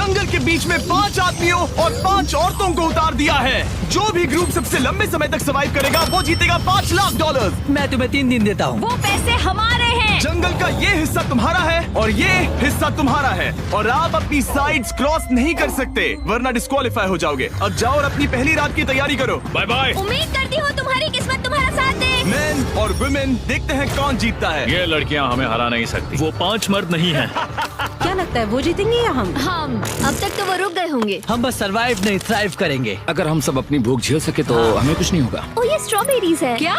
जंगल के बीच में 5 आदमियों और 5 औरतों को उतार दिया है। जो भी ग्रुप सबसे लंबे समय तक सर्वाइव करेगा वो जीतेगा $5 लाख। मैं तुम्हें 3 दिन देता हूँ। वो पैसे हमारे हैं। जंगल का ये हिस्सा तुम्हारा है और ये हिस्सा तुम्हारा है और आप अपनी साइड्स क्रॉस नहीं कर सकते वरना डिस्क्वालीफाई हो जाओगे। अब जाओ और अपनी पहली रात की तैयारी करो। Bye bye. उम्मीद करती हूँ तुम्हारी किस्मत तुम्हारा साथ दे। मेन और वुमेन देखते हैं कौन जीतता है। ये लड़कियां हमें हरा नहीं सकती। वो 5 मर्द नहीं हैं। क्या लगता है वो जीतेंगे या हम? अब तक तो वो रुक गए होंगे। हम बस सरवाइव नहीं थ्राइव करेंगे। अगर हम सब अपनी भूख झेल सके तो हमें कुछ नहीं होगा। ओ ये स्ट्रॉबेरीज है। क्या?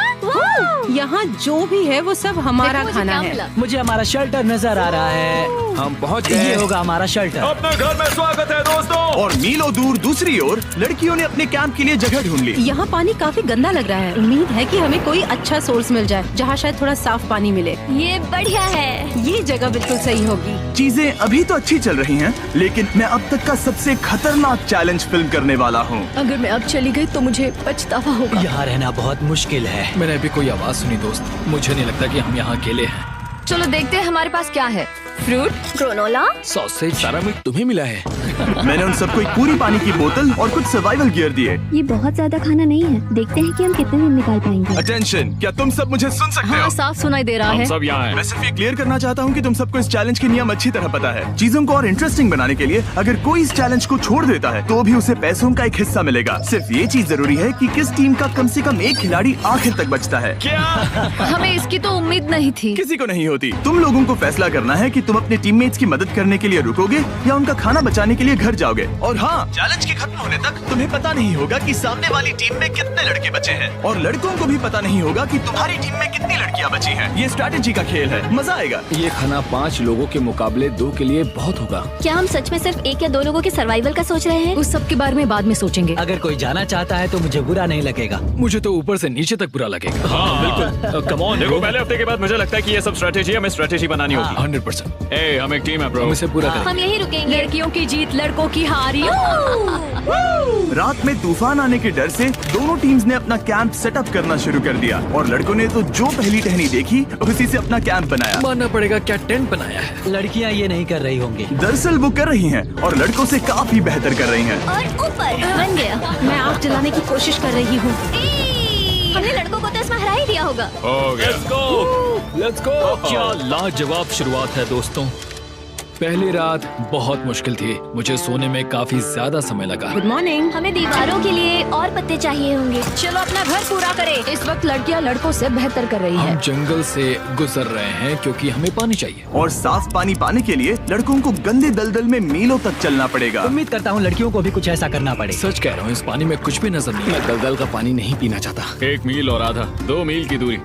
यहाँ जो भी है वो सब हमारा देखो मुझे खाना क्या है। मिला। मुझे हमारा शेल्टर नजर आ रहा है। हम पहुँच ये गए। होगा हमारा शेल्टर। अपने घर में स्वागत है दोस्तों। और मीलों दूर दूसरी ओर लड़कियों ने अपने कैंप के लिए जगह ढूंढ ली। यहाँ पानी काफी गंदा लग रहा है। उम्मीद है कि हमें कोई अच्छा सोर्स मिल जाए जहाँ शायद थोड़ा साफ पानी मिले। ये बढ़िया है। ये जगह बिल्कुल सही होगी। चीजें अभी तो अच्छी चल रही हैं, लेकिन मैं अब तक का सबसे खतरनाक चैलेंज फिल्म करने वाला हूँ। अगर मैं अब चली गई तो मुझे पछतावा होगा। यहाँ रहना बहुत मुश्किल है। मैंने अभी कोई आवाज सुनी दोस्त। मुझे नहीं लगता कि हम यहाँ अकेले हैं। चलो देखते हैं हमारे पास क्या है। Fruit, granola. सॉसेज सारा मीट तुम्हें मिला है। मैंने उन सबको एक पूरी पानी की बोतल और कुछ सर्वाइवल गियर दिए। ये बहुत ज्यादा खाना नहीं है। देखते हैं कि हम कितने दिन निकाल पाएंगे। अटेंशन, क्या तुम सब मुझे सुन सकते हो? साफ सुनाई दे रहा हम है। सब यहाँ हैं। मैं सिर्फ ये क्लियर करना चाहता हूँ कि तुम सबको इस चैलेंज के नियम अच्छी तरह पता है। चीजों को और इंटरेस्टिंग बनाने के लिए अगर कोई इस चैलेंज को छोड़ देता है तो भी उसे पैसों का एक हिस्सा मिलेगा। सिर्फ ये चीज जरूरी है कि किस टीम का कम से कम एक खिलाड़ी आखिर तक बचता है। क्या? हमें इसकी तो उम्मीद नहीं थी। किसी को नहीं होती। तुम लोगों को फैसला करना है कि तुम अपने टीममेट्स की मदद करने के लिए रुकोगे या उनका खाना बचाने के लिए घर जाओगे। और हाँ, चैलेंज के खत्म होने तक तुम्हें पता नहीं होगा कि सामने वाली टीम में कितने लड़के बचे हैं और लड़कों को भी पता नहीं होगा कि तुम्हारी टीम में कितनी लड़कियां बची हैं। ये स्ट्रैटेजी का खेल है, मजा आएगा। ये खाना 5 लोगों के मुकाबले 2 के लिए बहुत होगा। क्या हम सच में सिर्फ 1 या 2 लोगों के सर्वाइवल का सोच रहे हैं? उस सब के बारे में बाद में सोचेंगे। अगर कोई जाना चाहता है तो मुझे बुरा नहीं लगेगा। मुझे तो ऊपर से नीचे तक बुरा लगेगा। हाँ बिल्कुल। Come on. देखो पहले हफ्ते के बाद मुझे लगता है कि ये सब स्ट्रेटेजी हमें स्ट्रेटेजी बनानी होगी। 100%। ए, हम एक टीम है ब्रो। हम इसे पूरा करेंगे। हम यही रुकेंगे। लड़कियों की जीत, लड़कों की हार। रात में तूफान आने के डर से दोनों टीम्स ने अपना कैंप सेटअप करना शुरू कर दिया और लड़कों ने तो जो पहली टहनी देखी उसी से अपना कैंप बनाया। मानना पड़ेगा क्या टेंट बनाया है। लड़कियाँ ये नहीं कर रही होंगी। दरअसल वो कर रही हैं और लड़कों से काफी बेहतर कर रही हैं। और ऊपर बन गया। मैं आग जलाने की कोशिश कर रही हूँ। हमने लड़कों को तो इसमें हरा ही दिया होगा। हो गया। Let's go. क्या लाजवाब शुरुआत है दोस्तों। पहली रात बहुत मुश्किल थी। मुझे सोने में काफी ज्यादा समय लगा। Good morning. हमें दीवारों के लिए और पत्ते चाहिए होंगे। चलो अपना घर पूरा करें। इस वक्त लड़कियां लड़कों से बेहतर कर रही हम है। जंगल से गुजर रहे हैं क्योंकि हमें पानी चाहिए। और साफ पानी पाने के लिए लड़कों को गंदे दलदल में मीलों तक चलना पड़ेगा। उम्मीद करता हूँ लड़कियों को भी कुछ ऐसा करना पड़े। सच कह रहा हूँ, इस पानी में कुछ भी नजर नहीं। मैं दलदल का पानी नहीं पीना चाहता। 1 मील और आधा, 2 मील की दूरी।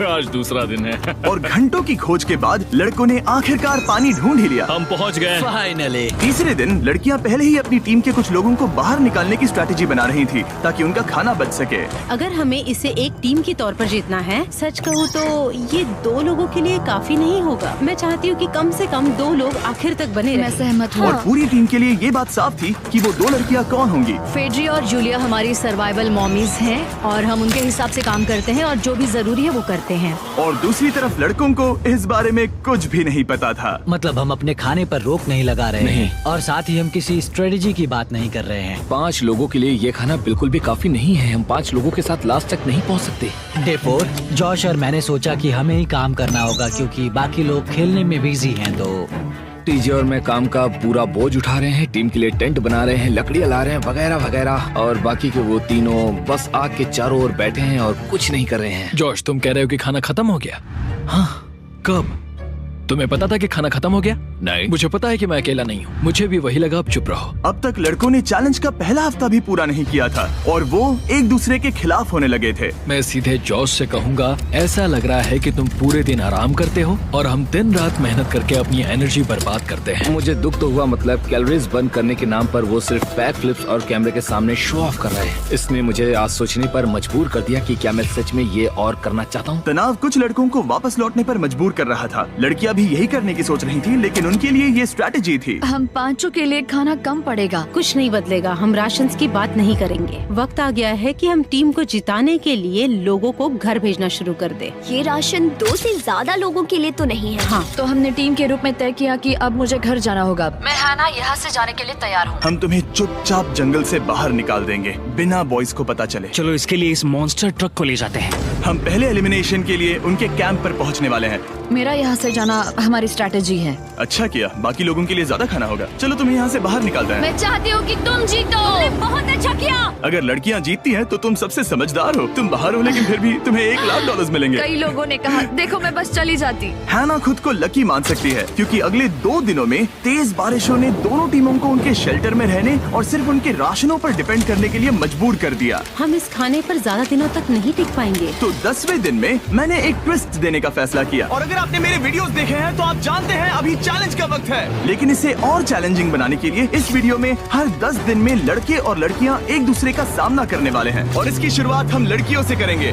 आज दूसरा दिन है। और घंटों की खोज के बाद लड़कों ने आखिरकार पानी ढूंढ ही लिया। हम पहुँच गए। फाइनली। तीसरे दिन लड़कियां पहले ही अपनी टीम के कुछ लोगों को बाहर निकालने की स्ट्रैटेजी बना रही थी ताकि उनका खाना बच सके। अगर हमें इसे एक टीम के तौर पर जीतना है, सच कहूँ तो ये 2 लोगों के लिए काफी नहीं होगा। मैं चाहती हूँ कि कम से कम 2 लोग आखिर तक बने मैं रहें। सहमत हूँ। और पूरी टीम के लिए ये बात साफ थी कि वो 2 लड़कियां कौन होंगी। फेड्री और जूलिया हमारी सर्वाइवल मॉमीज हैं और हम उनके हिसाब से काम करते हैं और जो भी जरूरी है वो करते हैं। और दूसरी तरफ लड़कों को इस बारे में कुछ भी नहीं पता था। मतलब हम अपने खाने पर रोक नहीं लगा रहे नहीं। हैं और साथ ही हम किसी स्ट्रेटेजी की बात नहीं कर रहे हैं। 5 लोगों के लिए ये खाना बिल्कुल भी काफी नहीं है। हम 5 लोगों के साथ लास्ट तक नहीं पहुँच सकते। डे 4, जॉश और मैंने सोचा कि हमें ही काम करना होगा क्योंकि बाकी लोग खेलने में बिजी हैं। तो टीजे और मैं काम का पूरा बोझ उठा रहे हैं। टीम के लिए टेंट बना रहे हैं, लकड़ियाँ ला रहे हैं, वगैरह वगैरह। और बाकी के वो तीनों बस आग के चारों ओर बैठे हैं और कुछ नहीं कर रहे हैं। जॉश, तुम कह रहे हो कि खाना खत्म हो गया? हाँ, कब? तुम्हें पता था कि खाना खत्म हो गया? नहीं। मुझे पता है कि मैं अकेला नहीं हूँ। मुझे भी वही लगा। अब चुप रहो। अब तक लड़कों ने चैलेंज का पहला हफ्ता भी पूरा नहीं किया था और वो एक दूसरे के खिलाफ होने लगे थे। मैं सीधे जॉश से कहूँगा, ऐसा लग रहा है कि तुम पूरे दिन आराम करते हो और हम दिन रात मेहनत करके अपनी एनर्जी बर्बाद करते हैं। मुझे दुख तो हुआ, मतलब कैलोरीज बर्न करने के नाम पर वो सिर्फ बैक फ्लिप्स और कैमरे के सामने शो ऑफ कर रहे हैं। इसने मुझे आज सोचने पर मजबूर कर दिया कि क्या मैं सच में ये और करना चाहता हूँ। तनाव कुछ लड़कों को वापस लौटने पर मजबूर कर रहा था। लड़कियां भी यही करने की सोच रही थी, लेकिन उनके लिए ये स्ट्रैटेजी थी। हम पांचों के लिए खाना कम पड़ेगा। कुछ नहीं बदलेगा, हम राशन की बात नहीं करेंगे। वक्त आ गया है कि हम टीम को जिताने के लिए लोगों को घर भेजना शुरू कर दे। ये राशन 2 से ज्यादा लोगों के लिए तो नहीं है। हाँ, तो हमने टीम के रूप में तय किया कि अब मुझे घर जाना होगा। मैं हैना यहाँ से जाने के लिए तैयार हूँ। हम तुम्हें चुपचाप जंगल से बाहर निकाल देंगे बिना बॉयज को पता चले। चलो इसके लिए इस मॉन्स्टर ट्रक को ले जाते हैं। हम पहले एलिमिनेशन के लिए उनके कैंप पर पहुंचने वाले हैं। मेरा यहाँ से जाना हमारी स्ट्रैटेजी है। अच्छा किया, बाकी लोगों के लिए ज्यादा खाना होगा। चलो तुम्हें यहाँ से बाहर निकालते हैं। मैं चाहती हूँ कि तुम जीतो। बहुत अच्छा किया। अगर लड़कियाँ जीतती हैं तो तुम सबसे समझदार हो। तुम बाहर हो लेकिन फिर भी तुम्हें $1,00,000 मिलेंगे। कई लोगों ने कहा देखो मैं बस चली जाती। हैना खुद को लकी मान सकती है क्योंकि अगले 2 दिनों में तेज बारिशों ने दोनों टीमों को उनके शेल्टर में रहने और सिर्फ उनके राशनों पर डिपेंड करने के लिए मजबूर कर दिया। हम इस खाने पर ज्यादा दिनों तक नहीं टिक पाएंगे। तो 10वें दिन में मैंने एक ट्विस्ट देने का फैसला किया। और अगर आपने मेरे वीडियोस देखे हैं तो आप जानते हैं अभी चैलेंज का वक्त है। लेकिन इसे और चैलेंजिंग बनाने के लिए इस वीडियो में हर 10 दिन में लड़के और लड़कियां एक दूसरे का सामना करने वाले हैं और इसकी शुरुआत हम लड़कियों से करेंगे।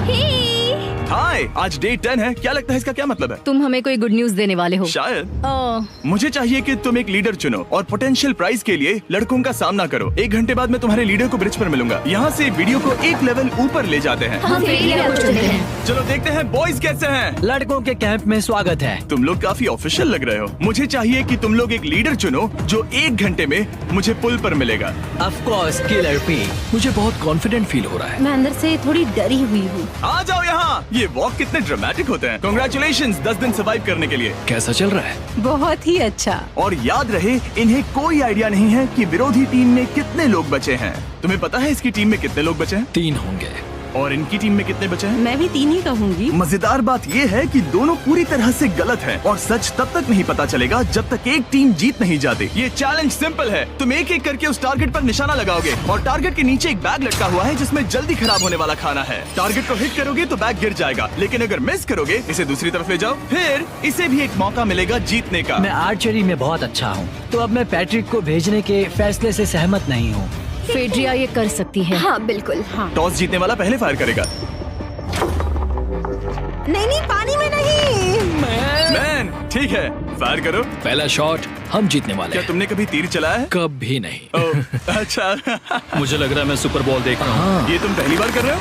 हाय, आज डे 10 है। क्या लगता है इसका क्या मतलब है? तुम हमें कोई गुड न्यूज देने वाले हो। शायद। ओह, मुझे चाहिए कि तुम एक लीडर चुनो और पोटेंशियल प्राइज के लिए लड़कों का सामना करो। 1 घंटे बाद मैं तुम्हारे लीडर को ब्रिज पर मिलूंगा। यहाँ से वीडियो को एक लेवल ऊपर ले जाते हैं। हम लीडर को चुनते हैं। चलो देखते हैं बॉयज कैसे हैं। लड़कों के कैंप में स्वागत है। तुम लोग काफी ऑफिशियल लग रहे हो। मुझे चाहिए कि तुम लोग एक लीडर चुनो जो 1 घंटे में मुझे पुल पर मिलेगा। Of course killer P. मुझे बहुत कॉन्फिडेंट फील हो रहा है। मैं अंदर से थोड़ी डरी हुई हूँ। आ जाओ यहाँ। ये वॉक कितने ड्रामेटिक होते हैं। कांग्रेचुलेशंस 10 दिन सर्वाइव करने के लिए। कैसा चल रहा है? बहुत ही अच्छा। और याद रहे इन्हें कोई आइडिया नहीं है कि विरोधी टीम में कितने लोग बचे हैं। तुम्हें पता है इसकी टीम में कितने लोग बचे हैं? 3 होंगे। और इनकी टीम में कितने बचे हैं? मैं भी 3 ही कहूँगी। मजेदार बात ये है कि दोनों पूरी तरह से गलत हैं और सच तब तक नहीं पता चलेगा जब तक एक टीम जीत नहीं जाती। ये चैलेंज सिंपल है। तुम एक एक करके उस टारगेट पर निशाना लगाओगे और टारगेट के नीचे एक बैग लटका हुआ है जिसमें जल्दी खराब होने वाला खाना है। टारगेट को हिट करोगे तो बैग गिर जाएगा, लेकिन अगर मिस करोगे इसे दूसरी तरफ ले जाओ, फिर इसे भी एक मौका मिलेगा जीतने का। मैं आर्चरी में बहुत अच्छा हूँ, तो अब मैं पैट्रिक को भेजने के फैसले से सहमत नहीं हूँ। फेड्रिया ये कर सकती है। हाँ बिल्कुल। हाँ। टॉस जीतने वाला पहले फायर करेगा। नहीं, पानी में नहीं। मैन, ठीक है, फायर करो। पहला शॉट हम जीतने वाले क्या हैं। तुमने कभी तीर चलाया है? कभी नहीं। ओह, अच्छा। मुझे लग रहा है मैं सुपर बॉल देख रहा हूँ। ये तुम पहली बार कर रहे हो?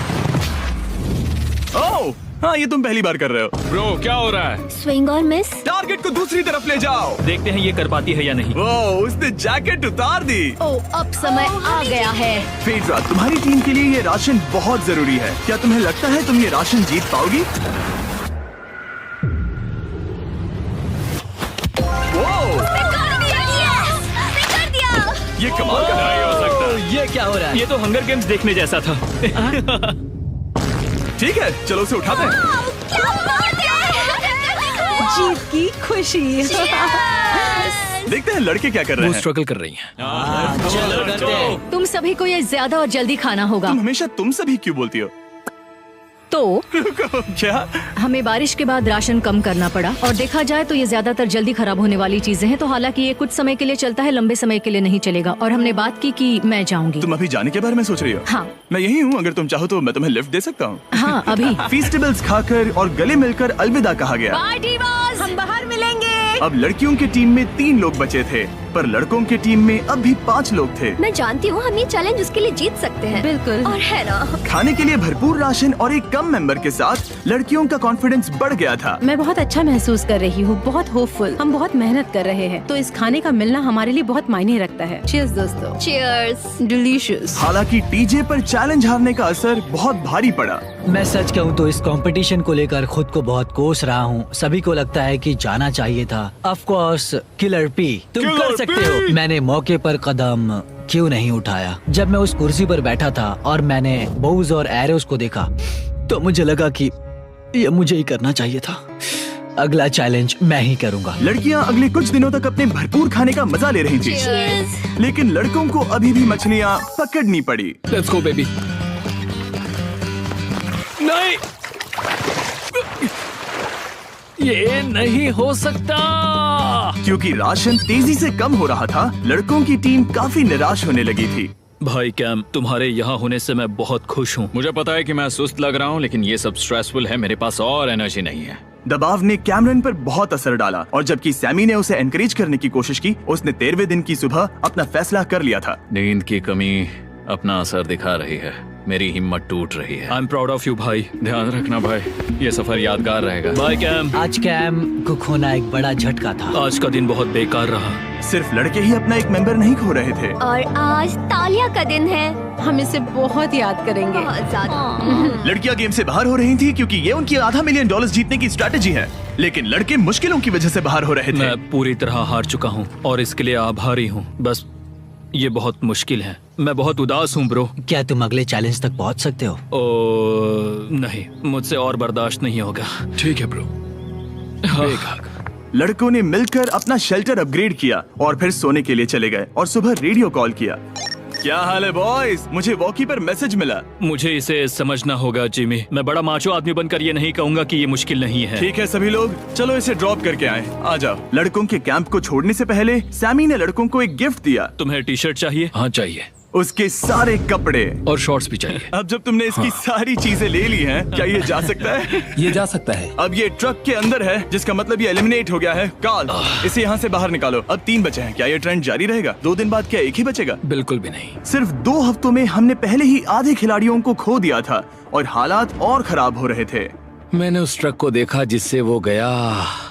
ओह, हाँ, ये तुम पहली बार कर रहे हो। ब्रो क्या हो रहा है? स्विंग और मिस। टारगेट को दूसरी तरफ ले जाओ। देखते हैं ये कर पाती है या नहीं। वो उसने जैकेट उतार दी। ओह, अब समय आ गया है। फेड्रा, तुम्हारी टीम के लिए ये राशन बहुत जरूरी है। क्या तुम्हें लगता है तुम ये राशन जीत पाओगी? वो, ये कमाल का नहीं हो सकता। ये क्या हो रहा है? ये तो हंगर गेम्स देखने जैसा था। ठीक है, चलो उसे उठाते हैं। जीत की खुशी। देखते हैं लड़के क्या कर रहे वो हैं। स्ट्रगल कर रही हैं। चलो करते हैं। तुम सभी को ये ज्यादा और जल्दी खाना होगा। तुम हमेशा तुम सभी क्यों बोलती हो? तो क्या? हमें बारिश के बाद राशन कम करना पड़ा और देखा जाए तो ये ज्यादातर जल्दी खराब होने वाली चीजें हैं। तो हालांकि ये कुछ समय के लिए चलता है, लंबे समय के लिए नहीं चलेगा। और हमने बात की कि मैं जाऊंगी। तुम अभी जाने के बारे में सोच रही हो? हाँ। मैं यही हूँ, अगर तुम चाहो तो मैं तुम्हें लिफ्ट दे सकता हूँ। हाँ, अभी। फीस्टेबल्स खाकर और गले मिलकर अलविदा कहा गया। हम बाहर मिलेंगे। अब लड़कियों की टीम में 3 लोग बचे थे, पर लड़कों की टीम में अब भी 5 लोग थे। मैं जानती हूँ हम ये चैलेंज उसके लिए जीत सकते हैं। बिल्कुल। और है ना, खाने के लिए भरपूर राशन और एक कम मेंबर के साथ लड़कियों का कॉन्फिडेंस बढ़ गया था। मैं बहुत अच्छा महसूस कर रही हूँ, बहुत होपफुल। हम बहुत मेहनत कर रहे हैं, तो इस खाने का मिलना हमारे लिए बहुत मायने रखता है। चीयर्स दोस्तों। चीयर्स। डिलीशियस। हालांकि टीजे पर चैलेंज हारने का असर बहुत भारी पड़ा। मैं सच कहूँ तो इस कंपटीशन को लेकर खुद को बहुत कोस रहा हूँ। सभी को लगता है कि जाना चाहिए था। ऑफ कोर्स किलर पी, तुम कर सकते हो। मैंने मौके पर कदम क्यों नहीं उठाया? जब मैं उस कुर्सी पर बैठा था और मैंने बोव्स और एरोस को देखा तो मुझे लगा कि ये मुझे ही करना चाहिए था। अगला चैलेंज मैं ही करूँगा। लड़कियां अगले कुछ दिनों तक अपने भरपूर खाने का मजा ले रही थी, लेकिन लड़कों को अभी भी मछलियां पकड़नी पड़ी। Let's go baby. नहीं, ये नहीं हो सकता। क्योंकि राशन तेजी से कम हो रहा था, लड़कों की टीम काफी निराश होने लगी थी। भाई कैम, तुम्हारे यहाँ होने से मैं बहुत खुश हूँ। मुझे पता है कि मैं सुस्त लग रहा हूँ, लेकिन ये सब स्ट्रेसफुल है। मेरे पास और एनर्जी नहीं है। दबाव ने कैमरन पर बहुत असर डाला और जबकि सैमी ने उसे एनकरेज करने की कोशिश की, उसने 13वें दिन की सुबह अपना फैसला कर लिया था। नींद की कमी अपना असर दिखा रही है, मेरी हिम्मत टूट रही है। I am proud of you भाई, ध्यान रखना भाई, ये सफर यादगार रहेगा। Bye cam. आज कैम को खोना एक बड़ा झटका था। आज का दिन बहुत बेकार रहा। सिर्फ लड़के ही अपना एक मेंबर नहीं खो रहे थे। और आज तालिया का दिन है। हम इसे बहुत याद करेंगे। बहुत ज्यादा। लड़कियां गेम से बाहर हो रही थी क्योंकि ये उनकी $500 मिलियन जीतने की स्ट्रैटेजी है, लेकिन लड़के मुश्किलों की वजह से बाहर हो रहे थे। मैं पूरी तरह हार चुका हूँ और इसके लिए आभारी हूँ। बस ये बहुत मुश्किल है, मैं बहुत उदास हूँ ब्रो। क्या तुम अगले चैलेंज तक पहुंच सकते हो? नहीं, मुझसे और बर्दाश्त नहीं होगा। ठीक है ब्रो। लड़कों ने मिलकर अपना शेल्टर अपग्रेड किया और फिर सोने के लिए चले गए और सुबह रेडियो कॉल किया। क्या हाल है बॉयज? मुझे वॉकी पर मैसेज मिला। मुझे इसे समझना होगा जिमी। मैं बड़ा माचो आदमी बनकर ये नहीं कहूंगा कि ये मुश्किल नहीं है। ठीक है सभी लोग, चलो इसे ड्रॉप करके आए। आ जाओ। लड़कों के कैंप को छोड़ने से पहले सैमी ने लड़कों को एक गिफ्ट दिया। तुम्हें टी शर्ट चाहिए? हाँ चाहिए, उसके सारे कपड़े और शॉर्ट्स भी चाहिए। अब जब तुमने इसकी सारी चीजें ले ली हैं, क्या ये जा सकता है? ये जा सकता है। अब ये ट्रक के अंदर है, जिसका मतलब ये एलिमिनेट हो गया है। कार्ल, इसे यहाँ से बाहर निकालो। अब 3 बचे हैं। क्या ये ट्रेंड जारी रहेगा? 2 दिन बाद क्या एक ही बचेगा? बिल्कुल भी नहीं। सिर्फ 2 हफ्तों में हमने पहले ही आधे खिलाड़ियों को खो दिया था और हालात और खराब हो रहे थे। मैंने उस ट्रक को देखा जिससे वो गया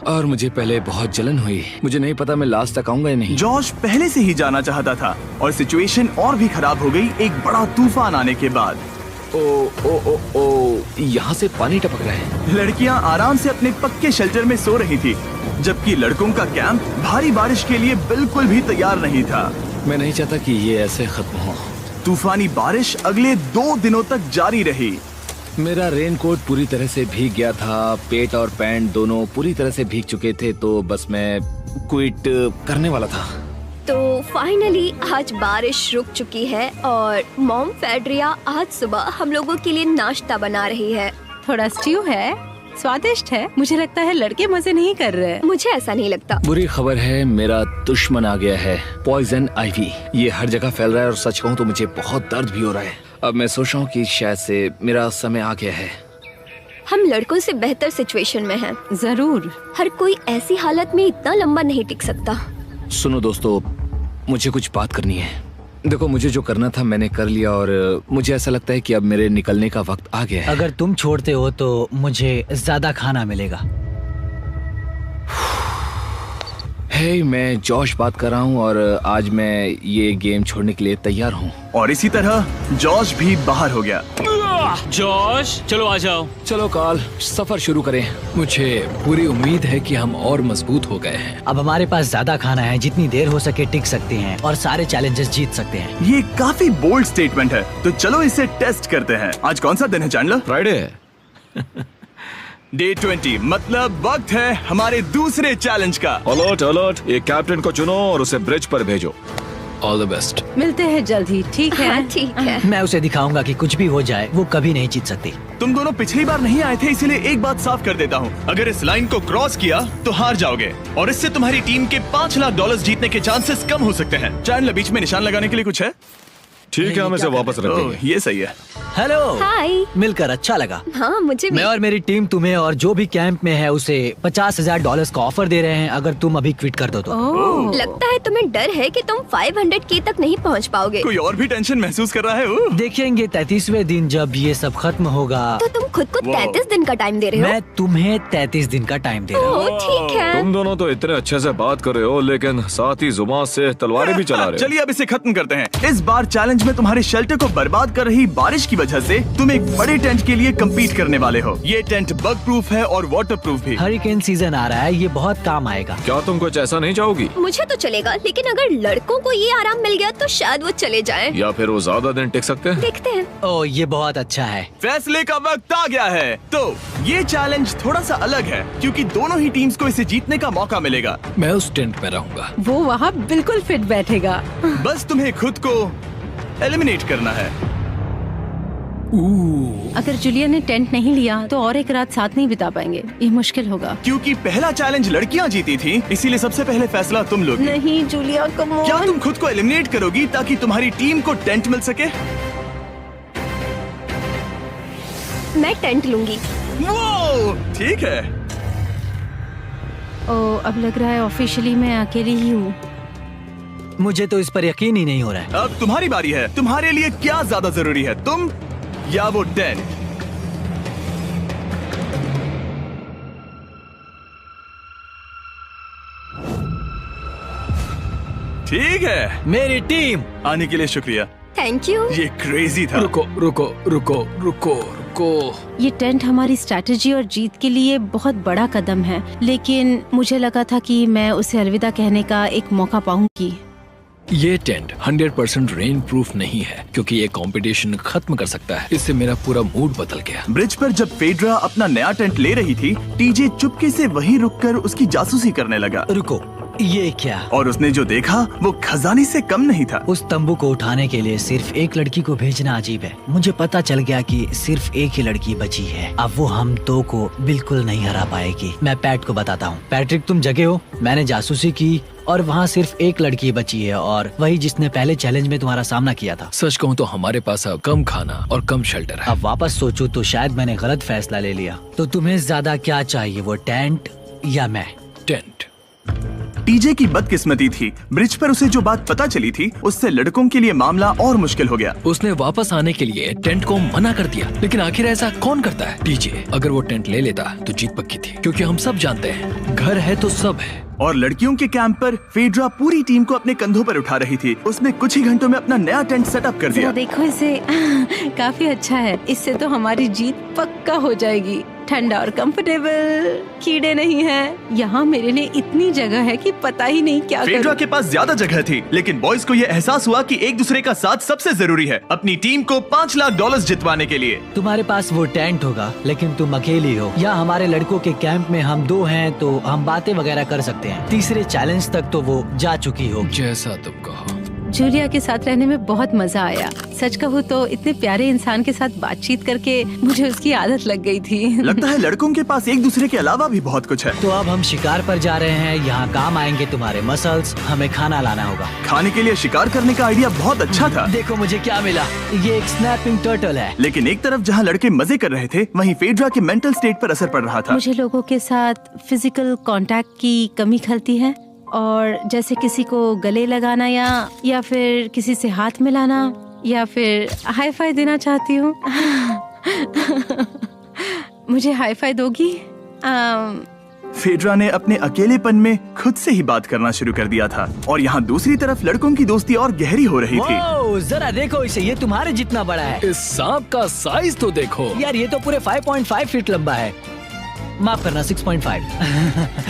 और मुझे पहले बहुत जलन हुई। मुझे नहीं पता मैं लास्ट तक आऊंगा या नहीं। जॉश पहले से ही जाना चाहता था और सिचुएशन और भी खराब हो गई एक बड़ा तूफान आने के बाद। ओ, यहाँ से पानी टपक रहा है। लड़कियां आराम से अपने पक्के शेल्टर में सो रही थी, जबकि लड़कों का कैंप भारी बारिश के लिए बिल्कुल भी तैयार नहीं था। मैं नहीं चाहता कि ये ऐसे खत्म हो। तूफानी बारिश अगले 2 दिनों तक जारी रही। मेरा रेनकोट पूरी तरह से भीग गया था, पेट और पैंट दोनों पूरी तरह से भीग चुके थे, तो बस मैं क्विट करने वाला था। तो फाइनली आज बारिश रुक चुकी है और मॉम फेड्रिया आज सुबह हम लोगों के लिए नाश्ता बना रही है। थोड़ा स्ट्यू है, स्वादिष्ट है। मुझे लगता है लड़के मजे नहीं कर रहे। मुझे ऐसा नहीं लगता। बुरी खबर है, मेरा दुश्मन आ गया है, पॉइजन आइवी। ये हर जगह फैल रहा है और सच कहूँ तो मुझे बहुत दर्द भी हो रहा है। अब मैं सोच रहा हूँ कि शायद से मेरा समय आ गया है। हम लड़कों से बेहतर सिचुएशन में हैं। जरूर। हर कोई ऐसी हालत में इतना लंबा नहीं टिक सकता। सुनो दोस्तों, मुझे कुछ बात करनी है। देखो, मुझे जो करना था मैंने कर लिया और मुझे ऐसा लगता है कि अब मेरे निकलने का वक्त आ गया है। अगर तुम छोड़ते हो तो मुझे ज्यादा खाना मिलेगा। हे, मैं जॉश बात कर रहा हूँ और आज मैं ये गेम छोड़ने के लिए तैयार हूँ। और इसी तरह जॉश भी बाहर हो गया। जॉश, चलो आ जाओ। चलो कार्ल, सफर शुरू करें। मुझे पूरी उम्मीद है कि हम और मजबूत हो गए हैं। अब हमारे पास ज्यादा खाना है, जितनी देर हो सके टिक सकते हैं और सारे चैलेंजेस जीत सकते हैं। ये काफी बोल्ड स्टेटमेंट है, तो चलो इसे टेस्ट करते हैं। आज कौन सा दिन है चैंडलर? फ्राइडे है। डे 20, मतलब वक्त है हमारे दूसरे चैलेंज का। अलर्ट अलर्ट, एक कैप्टन को चुनो और उसे ब्रिज पर भेजो। All the best. मिलते हैं जल्द ही, ठीक है? हाँ, ठीक है। मैं उसे दिखाऊंगा कि कुछ भी हो जाए वो कभी नहीं जीत सकती। तुम दोनों पिछली बार नहीं आए थे, इसीलिए एक बात साफ कर देता हूँ। अगर इस लाइन को क्रॉस किया तो हार जाओगे और इससे तुम्हारी टीम के $5 लाख जीतने के चांसेस कम हो सकते हैं। चैंडलर, बीच में निशान लगाने के लिए कुछ है? ठीक है, हम इसे वापस रख देंगे। ये सही है। हेलो। हाय। मिलकर अच्छा लगा। हाँ, मुझे भी। मैं और मेरी टीम तुम्हें और जो भी कैंप में है उसे $50,000 का ऑफर दे रहे हैं अगर तुम अभी क्विट कर दो तो। लगता है तुम्हें डर है कि तुम 500K तक नहीं पहुंच पाओगे। कोई और भी टेंशन महसूस कर रहा है? देखेंगे 33वें दिन जब ये सब खत्म होगा। तो तुम खुद को 33 दिन का टाइम दे रहे हो? मैं तुम्हें 33 दिन का टाइम दे रहा हूँ। ओह, ठीक है। तुम दोनों तो इतने अच्छे से बात कर रहे हो, लेकिन साथ ही जुबान से तलवारें भी चला रहे हो। चलिए अब इसे खत्म करते हैं। इस बार चैलेंज में तुम्हारे शेल्टर को बर्बाद कर रही बारिश की वजह से तुम एक बड़े टेंट के लिए कम्पीट करने वाले हो। ये टेंट बग प्रूफ है और वाटर प्रूफ भी। हरिकेन सीजन आ रहा है, ये बहुत काम आएगा। क्या तुम कुछ ऐसा नहीं चाहोगी? मुझे तो चलेगा, लेकिन अगर लड़कों को ये आराम मिल गया तो शायद वो चले जाएं। या फिर वो ज्यादा दिन टिक सकते हैं? देखते हैं। ओह, ये बहुत अच्छा है। फैसले का वक्त आ गया है। तो ये चैलेंज थोड़ा सा अलग है क्योंकि दोनों ही टीम्स को इसे जीतने का मौका मिलेगा। मैं उस टेंट में रहूंगा। वो वहाँ बिल्कुल फिट बैठेगा। बस तुम्हें खुद को एलिमिनेट करना है। अगर जूलिया ने टेंट नहीं लिया तो और एक रात साथ नहीं बिता पाएंगे। ये मुश्किल होगा। क्योंकि पहला चैलेंज लड़कियां जीती थी, इसीलिए सबसे पहले फैसला तुम लोगी। नहीं जूलिया, कम ऑन। क्या तुम खुद को एलिमिनेट करोगी ताकि तुम्हारी टीम को टेंट मिल सके? मैं टेंट लूंगी। वो ठीक है। ओ, अब लग रहा है ऑफिशियली मैं अकेली ही हूँ। मुझे तो इस पर यकीन ही नहीं हो रहा है। अब तुम्हारी बारी है। तुम्हारे लिए क्या ज्यादा जरूरी है, तुम या वो टेंट? ठीक है, मेरी टीम। आने के लिए शुक्रिया। Thank you. ये क्रेजी था। रुको रुको रुको रुको रुको। ये टेंट हमारी स्ट्रैटेजी और जीत के लिए बहुत बड़ा कदम है, लेकिन मुझे लगा था कि मैं उसे अलविदा कहने का एक मौका पाऊंगी। ये टेंट 100% रेन प्रूफ नहीं है, क्योंकि ये कंपटीशन खत्म कर सकता है। इससे मेरा पूरा मूड बदल गया। ब्रिज पर जब फेड्रा अपना नया टेंट ले रही थी, टीजे चुपके से वहीं रुककर उसकी जासूसी करने लगा। रुको, ये क्या? और उसने जो देखा वो खजाने से कम नहीं था। उस तंबू को उठाने के लिए सिर्फ एक लड़की को भेजना अजीब है। मुझे पता चल गया कि सिर्फ एक ही लड़की बची है। अब वो हम दो को बिल्कुल नहीं हरा पाएगी। मैं पैट को बताता हूँ। पैट्रिक, तुम जगे हो? मैंने जासूसी की और वहाँ सिर्फ एक लड़की बची है, और वही जिसने पहले चैलेंज में तुम्हारा सामना किया था। सच कहूँ तो हमारे पास अब कम खाना और कम शेल्टर है। अब वापस सोचूं तो शायद मैंने गलत फैसला ले लिया। तो तुम्हें ज्यादा क्या चाहिए, वो टेंट या मैं? टेंट। टीजे की बदकिस्मती थी, ब्रिज पर उसे जो बात पता चली थी उससे लड़कों के लिए मामला और मुश्किल हो गया। उसने वापस आने के लिए टेंट को मना कर दिया, लेकिन आखिर ऐसा कौन करता है? टीजे, अगर वो टेंट ले लेता तो जीत पक्की थी, क्योंकि हम सब जानते हैं घर है तो सब है। और लड़कियों के कैंप पर फेड्रा पूरी टीम को अपने कंधों पर उठा रही थी। उसने कुछ ही घंटों में अपना नया टेंट सेटअप कर दिया। देखो इसे, काफी अच्छा है। इससे तो हमारी जीत पक्का हो जाएगी। ठंडा और कंफर्टेबल, कीड़े नहीं हैं। यहाँ मेरे लिए इतनी जगह है कि पता ही नहीं क्या फेड्रा करूं। के पास ज्यादा जगह थी, लेकिन बॉयज को ये एहसास हुआ कि एक दूसरे का साथ सबसे जरूरी है अपनी टीम को $5 लाख जितवाने के लिए। तुम्हारे पास वो टेंट होगा, लेकिन तुम अकेली हो। या हमारे लड़कों के कैंप में हम दो हैं तो हम बातें वगैरह कर सकते हैं। तीसरे चैलेंज तक तो वो जा चुकी हो। जैसा तुम कहो। जूलिया के साथ रहने में बहुत मजा आया। सच कहूँ तो इतने प्यारे इंसान के साथ बातचीत करके मुझे उसकी आदत लग गई थी। लगता है लड़कों के पास एक दूसरे के अलावा भी बहुत कुछ है। तो अब हम शिकार पर जा रहे हैं। यहाँ काम आएंगे तुम्हारे मसल्स। हमें खाना लाना होगा। खाने के लिए शिकार करने का आइडिया बहुत अच्छा था। देखो मुझे क्या मिला। ये एक स्नैपिंग टर्टल है। लेकिन एक तरफ जहाँ लड़के मजे कर रहे थे, वहीं फेड्रा के मेंटल स्टेट पर असर पड़ रहा था। मुझे लोगों के साथ फिजिकल कांटेक्ट की कमी खलती है, और जैसे किसी को गले लगाना या फिर किसी से हाथ मिलाना या फिर हाई फाई देना चाहती हूँ। मुझे हाई फाई दोगी? फेड्रा ने अपने अकेलेपन में खुद से ही बात करना शुरू कर दिया था, और यहाँ दूसरी तरफ लड़कों की दोस्ती और गहरी हो रही थी। वाओ, जरा देखो इसे, ये तुम्हारे जितना बड़ा है। इस सांप का साइज तो देखो यार, ये तो पूरे 5.5 फीट लंबा है। माफ करना, 6.5।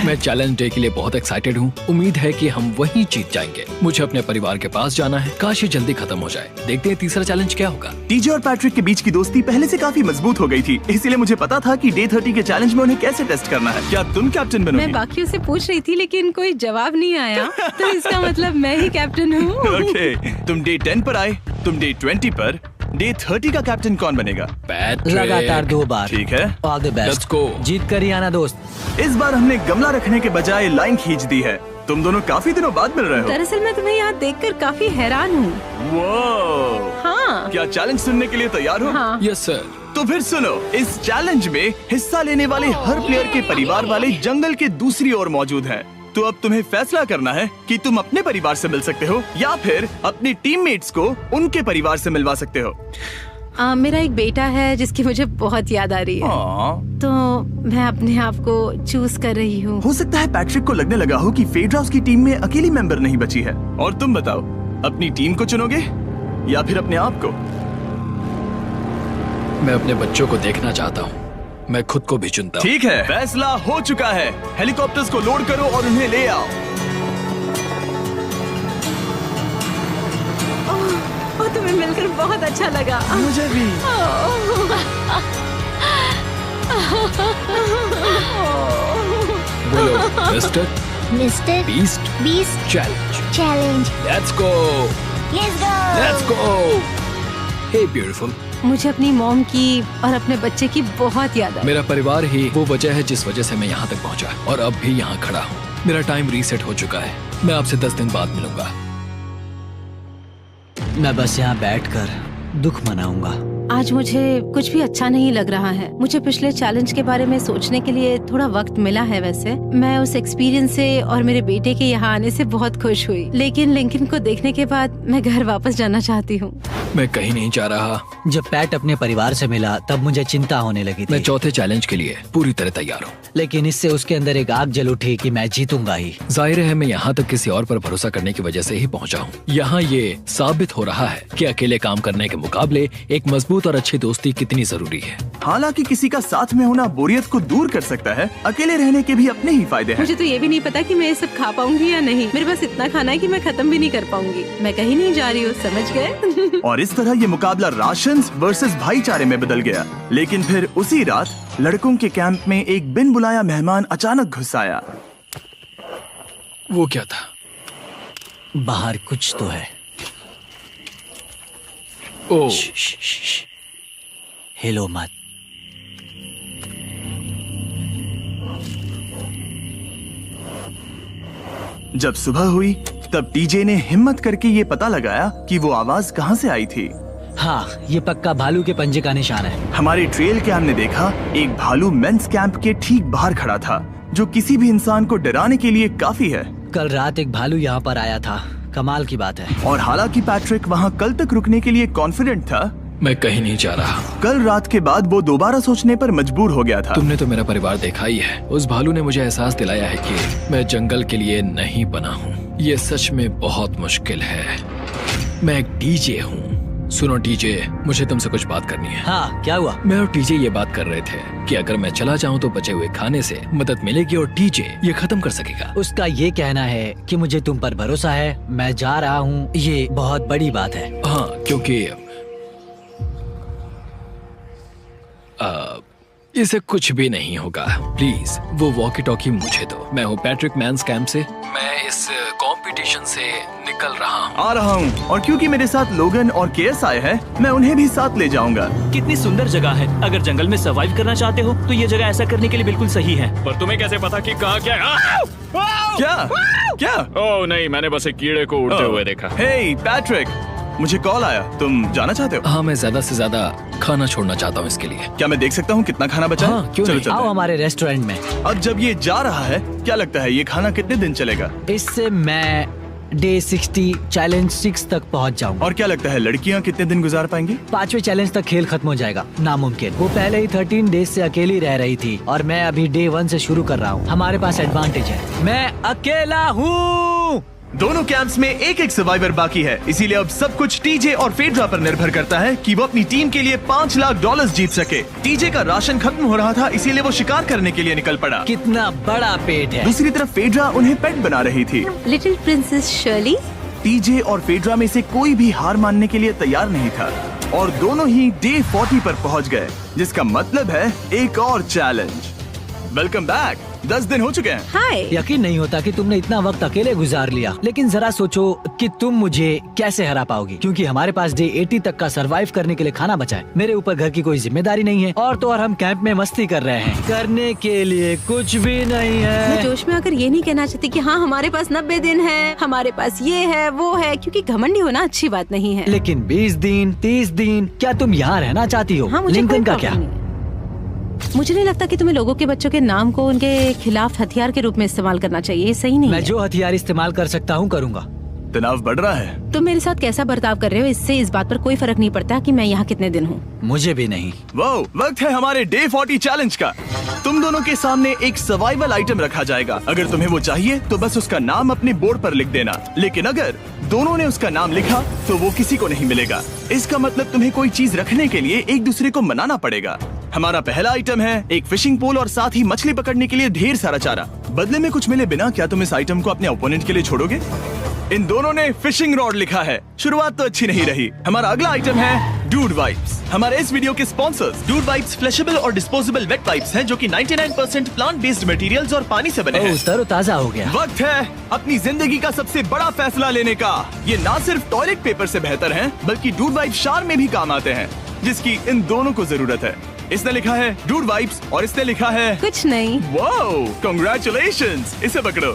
मैं चैलेंज डे के लिए बहुत एक्साइटेड हूँ। उम्मीद है कि हम वहीं जीत जाएंगे। मुझे अपने परिवार के पास जाना है। काश ये जल्दी खत्म हो जाए। देखते हैं तीसरा चैलेंज क्या होगा। टीजे और पैट्रिक के बीच की दोस्ती पहले से काफी मजबूत हो गई थी, इसीलिए मुझे पता था कि डे 30 के चैलेंज में उन्हें कैसे टेस्ट करना है। क्या तुम कैप्टन बनोगी? मैं बाकियों से पूछ रही थी, लेकिन कोई जवाब नहीं आया, तो इसका मतलब मैं ही कैप्टन हूँ। ओके, तुम डे 10 पर आए, तुम डे 20 पर। डे 30 का कैप्टन कौन बनेगा? पैट्रिक। लगातार 2 बार। ठीक है, all the best. Let's go। जीत कर ही आना दोस्त। इस बार हमने गमला रखने के बजाय लाइन खींच दी है। तुम दोनों काफी दिनों बाद मिल रहे हो। दरअसल मैं तुम्हें यहाँ देखकर काफी हैरान हूँ। वो हाँ। क्या चैलेंज सुनने के लिए तैयार हो? हाँ। Yes sir. तो फिर सुनो, इस चैलेंज में हिस्सा लेने वाले हर प्लेयर के परिवार वाले जंगल के दूसरी ओर मौजूद हैं। तो अब तुम्हें फैसला करना है कि तुम अपने परिवार से मिल सकते हो या फिर अपने टीममेट्स को उनके परिवार से मिलवा सकते हो। मेरा एक बेटा है जिसकी मुझे बहुत याद आ रही है, तो मैं अपने आप को चूज कर रही हूँ। हो सकता है पैट्रिक को लगने लगा हो कि फेड्रा उसकी टीम में अकेली मेंबर नहीं बची है। और तुम बताओ, अपनी टीम को चुनोगे या फिर अपने आप को? मैं अपने बच्चों को देखना चाहता हूँ। मैं खुद को भी चुनता हूँ। ठीक है, फैसला हो चुका है। हेलीकॉप्टर्स को लोड करो और उन्हें ले आओ। तुम्हें मिलकर बहुत अच्छा लगा। मुझे भी। बोलो mister mister Beast challenge. Let's go. Let's go. Hey beautiful. मुझे अपनी मॉम की और अपने बच्चे की बहुत याद है। मेरा परिवार ही वो वजह है जिस वजह से मैं यहाँ तक पहुँचा, और अब भी यहाँ खड़ा हूँ। मेरा टाइम रीसेट हो चुका है। मैं आपसे 10 दिन बाद मिलूंगा। मैं बस यहाँ बैठकर दुख मनाऊंगा। आज मुझे कुछ भी अच्छा नहीं लग रहा है। मुझे पिछले चैलेंज के बारे में सोचने के लिए थोड़ा वक्त मिला है। वैसे मैं उस एक्सपीरियंस से और मेरे बेटे के यहाँ आने से बहुत खुश हुई, लेकिन लिंकन को देखने के बाद मैं घर वापस जाना चाहती हूँ। मैं कहीं नहीं जा रहा। जब पैट अपने परिवार से मिला तब मुझे चिंता होने लगी मैं थी, चौथे चैलेंज के लिए पूरी तरह तैयार हूँ। लेकिन इससे उसके अंदर एक आग जल उठी कि मैं जीतूंगा ही। जाहिर है मैं यहाँ तक किसी और पर भरोसा करने की वजह से ही पहुँचा हूँ। यहाँ ये साबित हो रहा है कि अकेले काम करने के मुकाबले एक मजबूत और अच्छी दोस्ती कितनी जरूरी है। हालांकि किसी का साथ में होना बोरियत को दूर कर सकता है, अकेले रहने के भी अपने ही फायदे हैं। मुझे तो ये भी नहीं पता कि मैं ये सब खा पाऊंगी या नहीं। मेरे पास इतना खाना है कि मैं खत्म भी नहीं कर पाऊंगी। मैं कहीं नहीं जा रही हूँ, समझ गए? और इस तरह ये मुकाबला राशंस वर्सेस भाईचारे में बदल गया। लेकिन फिर उसी रात लड़कों के कैंप में एक बिन बुलाया मेहमान अचानक घुस आया। वो क्या था? बाहर कुछ तो है। ओ, हिलो मत। जब सुबह हुई तब टीजे ने हिम्मत करके ये पता लगाया कि वो आवाज कहाँ से आई थी। हाँ, ये पक्का भालू के पंजे का निशान है। हमारी ट्रेल कैम ने देखा एक भालू मेंस कैंप के ठीक बाहर खड़ा था, जो किसी भी इंसान को डराने के लिए काफी है। कल रात एक भालू यहाँ पर आया था, कमाल की बात है। और हालांकि पैट्रिक वहाँ कल तक रुकने के लिए कॉन्फिडेंट था, मैं कहीं नहीं जा रहा। कल रात के बाद वो दोबारा सोचने पर मजबूर हो गया था। तुमने तो मेरा परिवार देखा ही है। उस भालू ने मुझे एहसास दिलाया है कि मैं जंगल के लिए नहीं बना हूँ। ये सच में बहुत मुश्किल है। मैं एक डीजे हूँ। सुनो डीजे, मुझे तुमसे कुछ बात करनी है। हाँ, क्या हुआ? मैं और टीजे ये बात कर रहे थे कि अगर मैं चला जाऊँ तो बचे हुए खाने से मदद मिलेगी और टीजे ये खत्म कर सकेगा। उसका ये कहना है कि मुझे तुम पर भरोसा है, मैं जा रहा हूँ। ये बहुत बड़ी बात है। हाँ, क्योंकि इसे कुछ भी नहीं होगा। प्लीज वो वॉकी टॉकी मुझे दो। मैं हूँ पैट्रिक मेंस कैंप से। मैं इस कंपटीशन से निकल रहा हूँ। आ रहा हूँ, और क्योंकि मेरे साथ लोगन और केएस आए हैं, मैं उन्हें भी साथ ले जाऊंगा। कितनी सुंदर जगह है। अगर जंगल में सर्वाइव करना चाहते हो तो ये जगह ऐसा करने के लिए बिल्कुल सही है। पर तुम्हें कैसे पता कि कहाँ क्या है? क्या क्या? ओह नहीं, मैंने बस एक कीड़े को उड़ते हुए देखा। हे पैट्रिक, मुझे कॉल आया, तुम जाना चाहते हो? हाँ, मैं ज्यादा से ज्यादा खाना छोड़ना चाहता हूँ इसके लिए। क्या मैं देख सकता हूँ कितना खाना बचा है? हाँ, क्यों चलो नहीं? चलते आओ हैं। हमारे रेस्टोरेंट में। अब जब ये जा रहा है, क्या लगता है ये खाना कितने दिन चलेगा? इससे मैं डे 60 चैलेंज 6 तक पहुंच जाऊंगा। और क्या लगता है लड़कियाँ कितने दिन गुजार पाएंगी? 5वें चैलेंज तक खेल खत्म हो जाएगा। नामुमकिन। वो पहले ही 13 डेज से अकेली रह रही थी और मैं अभी डे 1 से शुरू कर रहा हूँ। हमारे पास एडवांटेज है, मैं अकेला हूँ। दोनों कैंप्स में एक एक सर्वाइवर बाकी है, इसीलिए अब सब कुछ टीजे और फेड्रा पर निर्भर करता है कि वो अपनी टीम के लिए $5 लाख जीत सके। टीजे का राशन खत्म हो रहा था, इसीलिए वो शिकार करने के लिए निकल पड़ा। कितना बड़ा पेट है। दूसरी तरफ फेड्रा उन्हें पेट बना रही थी। Little princess Shirley. टीजे और फेड्रा में से कोई भी हार मानने के लिए तैयार नहीं था और दोनों ही डे 40 पर पहुंच गए, जिसका मतलब है एक और चैलेंज। Welcome back. 10 दिन हो चुके हैं। हाय। यकीन नहीं होता कि तुमने इतना वक्त अकेले गुजार लिया, लेकिन जरा सोचो कि तुम मुझे कैसे हरा पाओगी, क्योंकि हमारे पास डे 80 तक का सरवाइव करने के लिए खाना बचा है। मेरे ऊपर घर की कोई जिम्मेदारी नहीं है और तो और हम कैंप में मस्ती कर रहे हैं। करने के लिए कुछ भी नहीं मैं है। जोश में आकर ये नहीं कहना चाहती कि हाँ हमारे पास 90 दिन है, हमारे पास ये है वो है, क्योंकि घमंडी होना अच्छी बात नहीं है। लेकिन 20 दिन 30 दिन क्या तुम यहाँ रहना चाहती हो? हाँ, मुझे कोई लिंकन का प्रॉब्लम क्या? नहीं है। मुझे नहीं लगता कि तुम्हें लोगों के बच्चों के नाम को उनके खिलाफ हथियार के रूप में इस्तेमाल करना चाहिए। ये सही नहीं मैं है। जो हथियार इस्तेमाल कर सकता हूँ करूँगा। तनाव बढ़ रहा है। तुम मेरे साथ कैसा बर्ताव कर रहे हो, इससे इस बात पर कोई फर्क नहीं पड़ता कि मैं यहाँ कितने दिन हूँ। मुझे भी नहीं। वो वक्त है हमारे डे 40 चैलेंज का। तुम दोनों के सामने एक सर्वाइवल आइटम रखा जाएगा। अगर तुम्हें वो चाहिए तो बस उसका नाम अपने बोर्ड पर लिख देना, लेकिन अगर दोनों ने उसका नाम लिखा तो वो किसी को नहीं मिलेगा। इसका मतलब तुम्हें कोई चीज रखने के लिए एक दूसरे को मनाना पड़ेगा। हमारा पहला आइटम है एक फिशिंग पोल और साथ ही मछली पकड़ने के लिए ढेर सारा चारा। बदले में कुछ मिले बिना क्या तुम इस आइटम को अपने ओपोनेंट के लिए छोड़ोगे? इन दोनों ने फिशिंग रॉड लिखा है। शुरुआत तो अच्छी नहीं रही। हमारा अगला आइटम है डूड वाइप्स। हमारे इस वीडियो के स्पॉन्सर्स डूड वाइप्स फ्लैशेबल और डिस्पोजेबल वेट वाइप्स हैं, जो कि 99% प्लांट बेस्ड मटेरियल्स और पानी से बने हैं। तरोताजा हो गया। वक्त है अपनी जिंदगी का सबसे बड़ा फैसला लेने का। ये ना सिर्फ टॉयलेट पेपर से बेहतर हैं, बल्कि डूड वाइप शार में भी काम आते हैं, जिसकी इन दोनों को जरूरत है। इसने लिखा है डूड वाइप्स और इसने लिखा है कुछ नहीं। Wow, congratulations. इसे पकड़ो।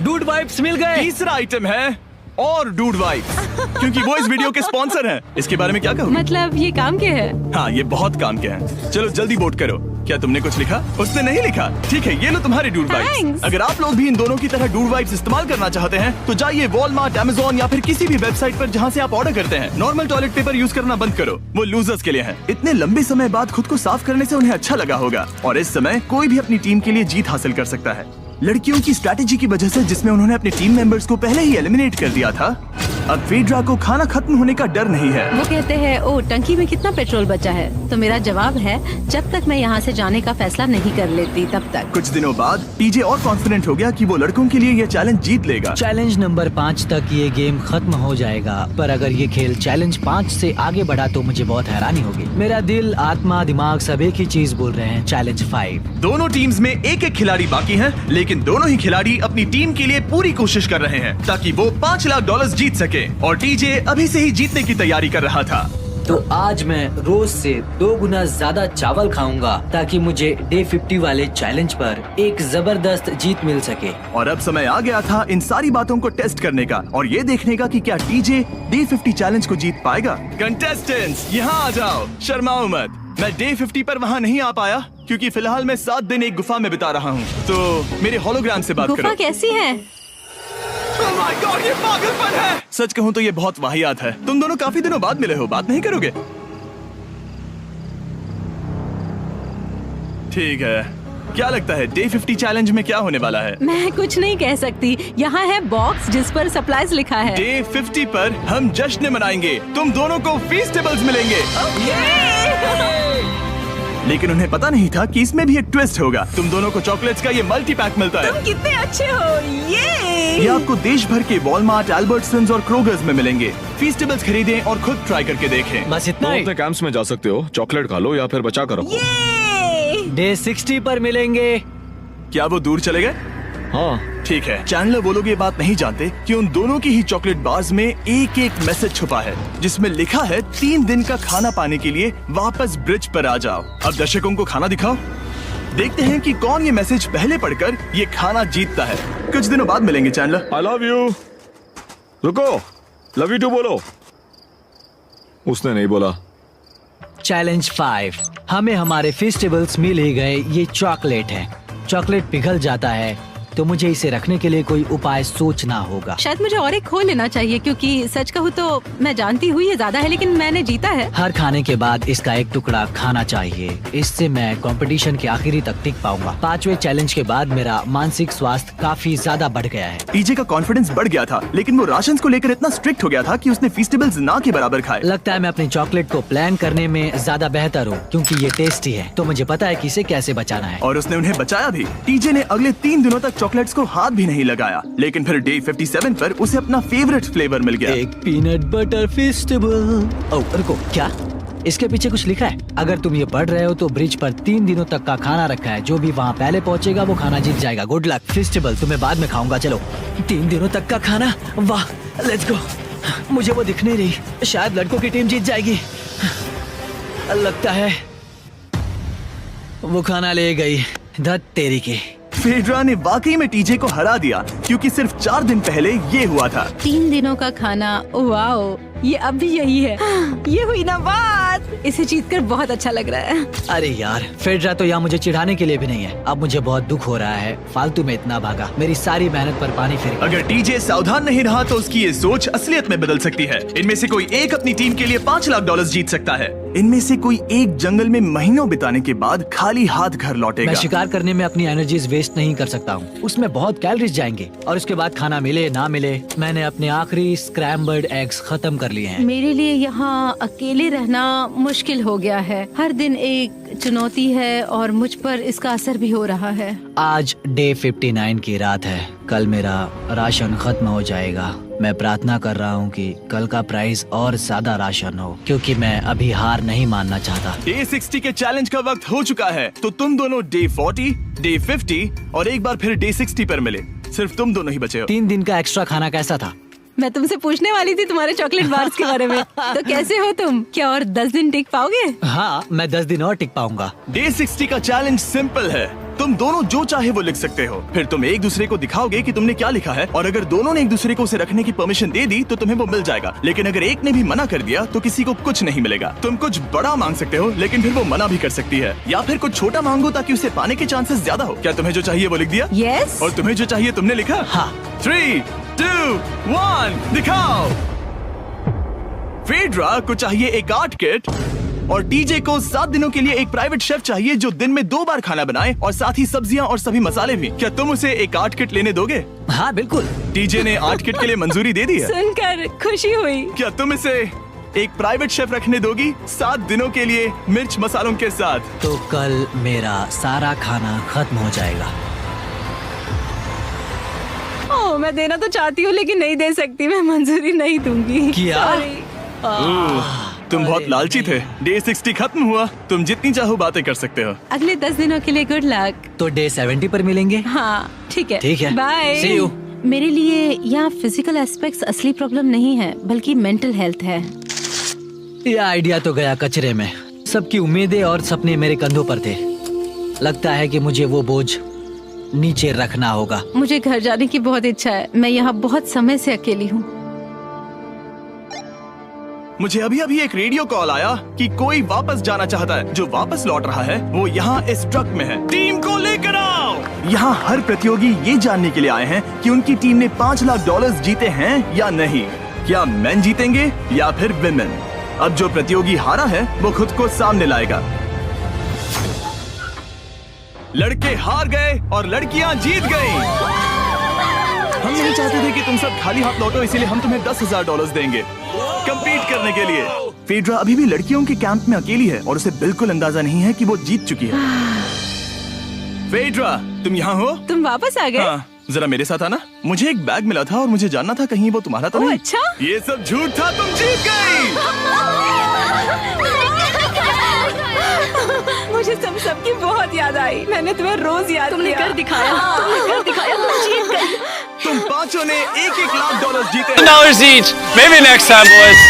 डूड वाइप्स मिल गए। तीसरा आइटम है और डूड वाइब्स, क्योंकि वो इस वीडियो के स्पॉन्सर हैं। इसके बारे में क्या कहूँ? मतलब ये काम क्या है? हाँ, ये बहुत काम के हैं। चलो जल्दी वोट करो। क्या तुमने कुछ लिखा? उसने नहीं लिखा। ठीक है, ये लो तुम्हारे डूड वाइब्स। Thanks. अगर आप लोग भी इन दोनों की तरह डूड वाइब्स इस्तेमाल करना चाहते हैं तो जाइए वॉलमार्ट, अमेज़न या फिर किसी भी वेबसाइट पर जहाँ से आप ऑर्डर करते हैं। नॉर्मल टॉयलेट पेपर यूज करना बंद करो, वो लूजर्स के लिए है। इतने लंबे समय बाद खुद को साफ करने से उन्हें अच्छा लगा होगा, और इस समय कोई भी अपनी टीम के लिए जीत हासिल कर सकता है। लड़कियों की स्ट्रैटेजी की वजह से, जिसमें उन्होंने अपने टीम मेंबर्स को पहले ही एलिमिनेट कर दिया था, अब फेड्रा को खाना खत्म होने का डर नहीं है। वो कहते हैं ओ टंकी में कितना पेट्रोल बचा है, तो मेरा जवाब है जब तक मैं यहाँ से जाने का फैसला नहीं कर लेती तब तक। कुछ दिनों बाद टीजे और कॉन्फिडेंट हो गया कि वो लड़कों के लिए ये चैलेंज जीत लेगा। चैलेंज नंबर 5 तक ये गेम खत्म हो जाएगा, पर अगर ये खेल चैलेंज 5 से आगे बढ़ा तो मुझे बहुत हैरानी होगी। मेरा दिल, आत्मा, दिमाग सब एक ही चीज बोल रहे हैं, चैलेंज 5। दोनों टीम्स में एक एक खिलाड़ी बाकी हैं, लेकिन दोनों ही खिलाड़ी अपनी टीम के लिए पूरी कोशिश कर रहे हैं ताकि वो $5 लाख जीत सके, और टीजे अभी से ही जीतने की तैयारी कर रहा था। तो आज मैं रोज से 2 गुना ज्यादा चावल खाऊंगा ताकि मुझे डे 50 वाले चैलेंज पर एक जबरदस्त जीत मिल सके। और अब समय आ गया था इन सारी बातों को टेस्ट करने का और ये देखने का कि क्या टीजे डे 50 चैलेंज को जीत पाएगा। कंटेस्टेंट्स यहाँ आ जाओ, शर्माओ मत। मैं डे 50 पर वहाँ नहीं आ पाया क्योंकि फिलहाल मैं 7 दिन एक गुफा में बिता रहा हूँ, तो मेरे होलोग्राम से बात गुफा करो। कैसी है? Oh my God, ये पागलपन है। सच कहूँ तो ये बहुत वाहियात है। तुम दोनों काफी दिनों बाद मिले हो, बात नहीं करोगे? ठीक है, क्या लगता है डे 50 चैलेंज में क्या होने वाला है? मैं कुछ नहीं कह सकती। यहाँ है बॉक्स जिस पर सप्लाईज लिखा है। डे 50 पर हम जश्न मनाएंगे, तुम दोनों को फीस्टेबल्स मिलेंगे। लेकिन उन्हें पता नहीं था कि इसमें भी एक ट्विस्ट होगा। तुम दोनों को चॉकलेट्स का ये मल्टी पैक मिलता है। तुम कितने अच्छे हो। ये आपको देश भर के वॉलमार्ट, अल्बर्टसन्स और क्रोगर्स में मिलेंगे। फीस्टेबल्स खरीदें और खुद ट्राई करके देखें। बस इतना ही। अपने कैंप्स में जा सकते हो, चॉकलेट खा लो या फिर बचा कर रखो। डे 60 पर मिलेंगे। क्या वो दूर चले गए? हाँ, ठीक है। चैंडलर वो लोग ये बात नहीं जानते कि उन दोनों की ही चॉकलेट बार्स में एक एक मैसेज छुपा है जिसमें लिखा है 3 दिन का खाना पाने के लिए वापस ब्रिज पर आ जाओ। अब दर्शकों को खाना दिखाओ, देखते हैं कि कौन ये मैसेज पहले पढ़कर ये खाना जीतता है। कुछ दिनों बाद मिलेंगे चैंडलर। I love you. रुको, लव यू टू बोलो। उसने नहीं बोला। चैलेंज 5, हमें हमारे फेस्टिवल्स मिल ही गए। ये चॉकलेट है। चॉकलेट पिघल जाता है तो मुझे इसे रखने के लिए कोई उपाय सोचना होगा। शायद मुझे और एक खो लेना चाहिए क्योंकि सच कहूँ तो मैं जानती हूँ ये ज्यादा है लेकिन मैंने जीता है। हर खाने के बाद इसका एक टुकड़ा खाना चाहिए, इससे मैं कंपटीशन के आखिरी तक टिक पाऊंगा। 5वें चैलेंज के बाद मेरा मानसिक स्वास्थ्य काफी ज्यादा बढ़ गया है। टीजे का कॉन्फिडेंस बढ़ गया था, लेकिन वो राशंस को लेकर इतना स्ट्रिक्ट हो गया था कि उसने फीस्टेबल्स ना के बराबर खाए। लगता है मैं अपनी चॉकलेट को प्लान करने में ज्यादा बेहतर हूँ क्योंकि ये टेस्टी है, तो मुझे पता है कि इसे कैसे बचाना है। और उसने उन्हें बचाया भी। टीजे ने अगले 3 दिनों तक चॉकलेट्स को हाथ भी नहीं लगाया, लेकिन फिर डे 57 पर उसे अपना फेवरेट फ्लेवर मिल गया। एक पीनट बटर फेस्टिवल। ओह रुको, क्या इसके पीछे कुछ लिखा है? अगर तुम ये पढ़ रहे हो तो ब्रिज पर 3 दिनों तक का खाना रखा है। जो भी वहाँ पहले पहुँचेगा वो खाना जीत जाएगा। Good luck. फेस्टिवल तुम्हें बाद में खाऊंगा। चलो, 3 दिनों तक का खाना, वाह, लेट्स गो। मुझे वो दिख नहीं रही, शायद लड़कों की टीम जीत जाएगी। लगता है वो खाना ले गई। धत तेरी की। फेड्रा ने वाकई में टीजे को हरा दिया क्योंकि सिर्फ 4 दिन पहले ये हुआ था। 3 दिनों का खाना, वाओ, ये अब भी यही है। ये हुई ना बात। इसे जीतकर बहुत अच्छा लग रहा है। अरे यार, फेड्रा तो यहाँ मुझे चिढ़ाने के लिए भी नहीं है। अब मुझे बहुत दुख हो रहा है, फालतू में इतना भागा, मेरी सारी मेहनत पर पानी फिर गया। अगर टीजे सावधान नहीं रहा तो उसकी ये सोच असलियत में बदल सकती है। इनमें से कोई एक अपनी टीम के लिए $5 लाख जीत सकता है। इनमें से कोई एक जंगल में महीनों बिताने के बाद खाली हाथ घर लौटेगा। मैं शिकार करने में अपनी एनर्जीज वेस्ट नहीं कर सकता हूँ, उसमें बहुत कैलोरीज जाएंगे और उसके बाद खाना मिले ना मिले, मैंने अपने आखिरी स्क्रैम्बल्ड एग्स खत्म कर लिए हैं। मेरे लिए यहाँ अकेले रहना मुश्किल हो गया है। हर दिन एक चुनौती है और मुझ पर इसका असर भी हो रहा है। आज डे 59 की रात है। कल मेरा राशन खत्म हो जाएगा। मैं प्रार्थना कर रहा हूँ कि कल का प्राइस और ज्यादा राशन हो क्योंकि मैं अभी हार नहीं मानना चाहता। डे 60 के चैलेंज का वक्त हो चुका है, तो तुम दोनों डे 40, डे 50 और एक बार फिर डे 60 पर मिले। सिर्फ तुम दोनों ही बचे हो। 3 दिन का एक्स्ट्रा खाना कैसा था? मैं तुमसे पूछने वाली थी तुम्हारे चॉकलेट बार्स के बारे में। तो कैसे हो तुम? क्या और 10 दिन टिक पाओगे? हाँ, मैं 10 दिन और टिक पाऊंगा। डे 60 का चैलेंज सिंपल है। तुम दोनों जो चाहे वो लिख सकते हो, फिर तुम एक दूसरे को दिखाओगे कि तुमने क्या लिखा है, और अगर दोनों ने एक दूसरे को उसे रखने की परमिशन दे दी तो तुम्हें वो मिल जाएगा। लेकिन अगर एक ने भी मना कर दिया तो किसी को कुछ नहीं मिलेगा। तुम कुछ बड़ा मांग सकते हो, लेकिन फिर वो मना भी कर सकती है, या फिर कुछ छोटा मांगो ताकि उसे पाने के चांसेस ज्यादा हो। क्या तुम्हें जो चाहिए वो लिख दिया? यस। और तुम्हें जो चाहिए तुमने लिखा? हाँ। 3, 2, 1 दिखाओ। फेड्रा को चाहिए एक आर्ट किट, और टीजे को 7 दिनों के लिए एक प्राइवेट शेफ चाहिए जो दिन में 2 बार खाना बनाए, और साथ ही सब्जियां और सभी मसाले भी। क्या तुम उसे एक आर्ट किट लेने दोगे? हाँ बिल्कुल। टीजे ने आर्ट किट के लिए मंजूरी दे दी है। सुनकर खुशी हुई। क्या तुम इसे एक प्राइवेट शेफ रखने दोगी 7 दिनों के लिए मिर्च मसालों के साथ? तो कल मेरा सारा खाना खत्म हो जाएगा। ओह, मैं देना तो चाहती हूँ लेकिन नहीं दे सकती, मैं मंजूरी नहीं दूंगी। क्या? Sorry। तुम बहुत लालची थे। डे 60 खत्म हुआ, तुम जितनी चाहो बातें कर सकते हो। अगले 10 दिनों के लिए गुड लक। तो डे 70 पर मिलेंगे। हाँ ठीक है। ठीक है। बाय। See you। मेरे लिए यहाँ फिजिकल एस्पेक्ट्स असली प्रॉब्लम नहीं है, बल्कि मेंटल हेल्थ है। ये आइडिया तो गया कचरे में। सबकी उम्मीदें और सपने मेरे कंधों पर थे। लगता है कि मुझे वो बोझ नीचे रखना होगा। मुझे घर जाने की बहुत इच्छा है। मैं यहाँ बहुत समय से अकेली हूँ। मुझे अभी अभी एक रेडियो कॉल आया कि कोई वापस जाना चाहता है। जो वापस लौट रहा है वो यहाँ इस ट्रक में है। टीम को लेकर आओ। यहाँ हर प्रतियोगी ये जानने के लिए आए हैं कि उनकी टीम ने $5 लाख जीते हैं या नहीं। क्या मेन जीतेंगे या फिर विमेन? अब जो प्रतियोगी हारा है वो खुद को सामने लाएगा। लड़के हार गए और लड़कियां जीत गई। हम नहीं चाहते थे कि तुम सब खाली हाथ लौटो, इसीलिए हम तुम्हें $10,000 देंगे कंपीट करने के लिए। फेड्रा अभी भी लड़कियों के कैंप में अकेली है और उसे बिल्कुल अंदाजा नहीं है कि वो जीत चुकी है। फेड्रा, तुम यहाँ हो? तुम वापस आ गए? हाँ, जरा मेरे साथ आना। मुझे एक बैग मिला था और मुझे जानना था कहीं वो तुम्हारा तो ओह, नहीं। अच्छा? ये सब झूठ था, तुम जीत गई। मुझे तुम सबकी बहुत याद आई। मैंने तुम्हें रोज याद तुमने किया। कर दिखाया। तुमने कर दिखाया, तुम जीत गई। तुम पांचों ने $1-1 लाख जीते। $1 each. Maybe next time, boys.